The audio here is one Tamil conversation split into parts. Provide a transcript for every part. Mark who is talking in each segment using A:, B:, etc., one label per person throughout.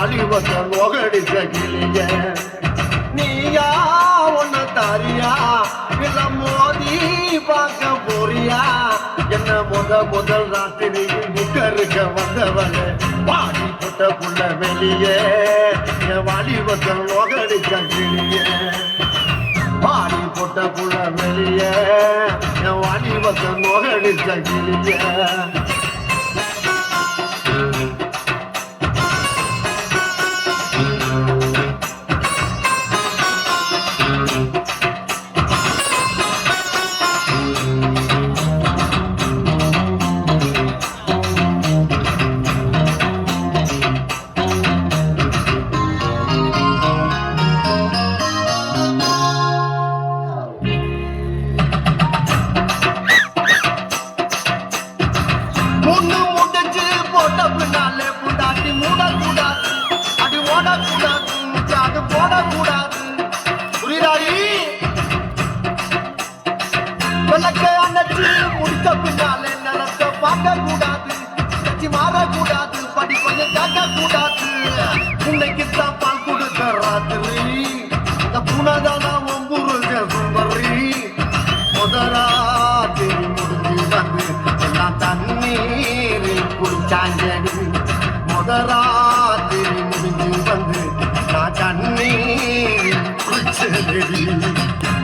A: வாலிபத்தை நோகடிச்ச கிளிய நீயா ஒன்ன தாரியா இல்ல மோதி பார்க்க போறியா என்ன முதல் ராத்திரி முக்கருக்க வந்தவன பாடி போட்ட புள்ள வெளியே என் வாலிபத்தை நோகடிச்ச கிளிய பாடி போட்ட புள்ள வெளியே என் வாலிபத்தை நோகடிச்ச கிளிய முடித்த பின்னாலே நிலத்தை பார்க்க கூடாது மாறக்கூடாது படி கொஞ்சம் கேட்க கூடாது இன்னைக்கு தான் பால் கொடுத்த ராத்திரி இந்த புனதான ஒம்பூர் சுந்தரி முதராத்திரி முடிஞ்சு வந்து எல்லாம் தண்ணீரில் குடிச்சாஞ்சடி முதராத்திரி முடிஞ்சு வந்து நான் தண்ணீரில் குடிச்சடி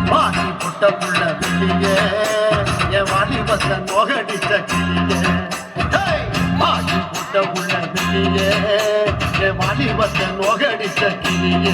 A: பாடி புட்ட புள்ள வெளியே என் வாலிபத்தை நோகடிச்ச கிளிய பாடி புட்ட புள்ள வெளியே என் வாலிபத்தை நோகடிச்ச கிளிய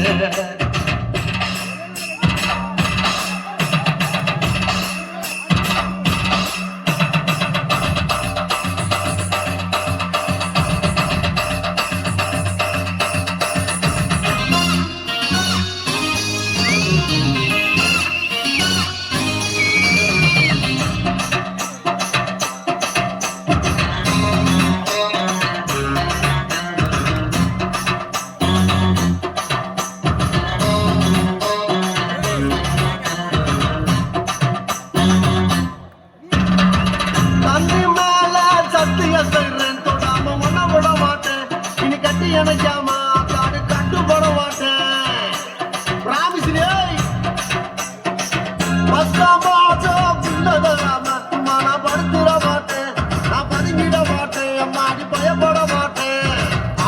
A: எனக்காமா காடு கட்டுப்பட மாட்டேன் பிராமிஸ்ரே நான் படுத்துட மாட்டேன் நான் பதுங்கிட மாட்டேன் அம்மாடி பயப்பட மாட்டேன்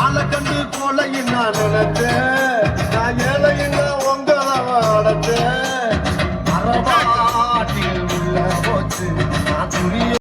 A: ஆளை கண்டு கொலையின் நான் நினைச்சேன் நான் ஏழையின் உங்களை அடைச்சேன் அறவாட்டில் உள்ள போச்சு நான் துணிய